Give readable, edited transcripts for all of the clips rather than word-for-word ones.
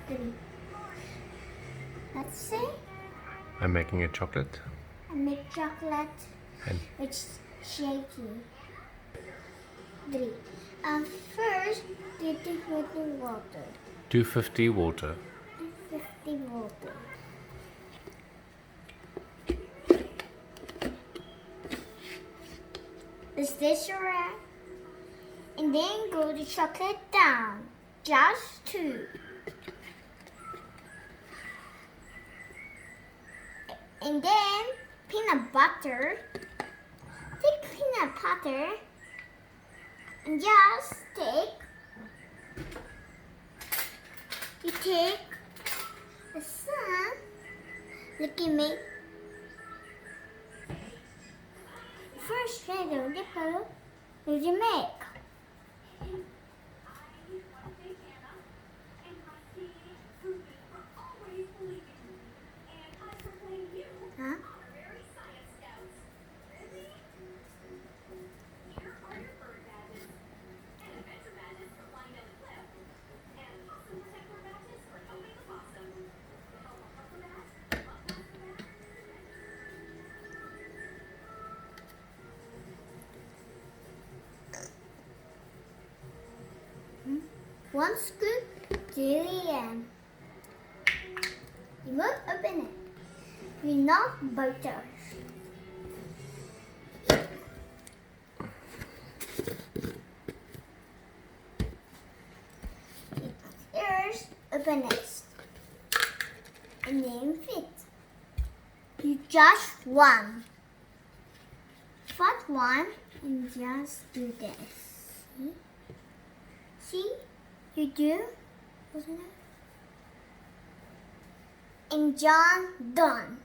Three. Let's see. I'm making a chocolate. I make chocolate. And It's shaky. 3. First, you put the water. 250 water. 50 water. Is this right? And then go the chocolate down. Just 2. And then peanut butter. Take peanut butter and just you take the sun. Look at me. First, try the dipper with your make. Huh? One scoop julienne. You must open it. We not butter. First, open it. And then fit. You just one. First one and just do this. See? See? You do? Wasn't it? And John done.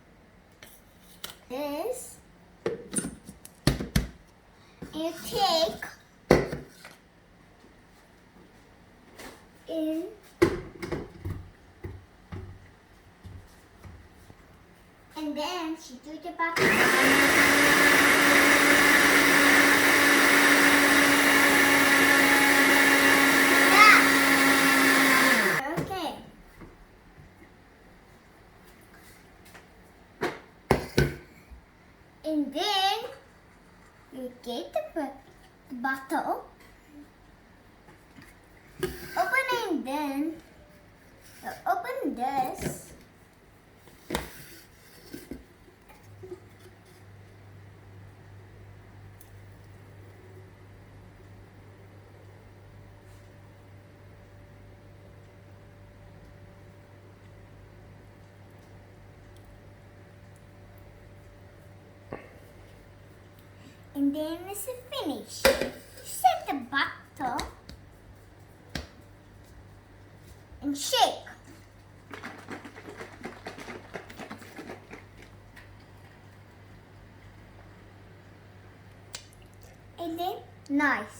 This. You take in and then she do the butter. And then you get the bottle, open, and then you open this. And then it's finished. Set the bottle and shake. And then nice.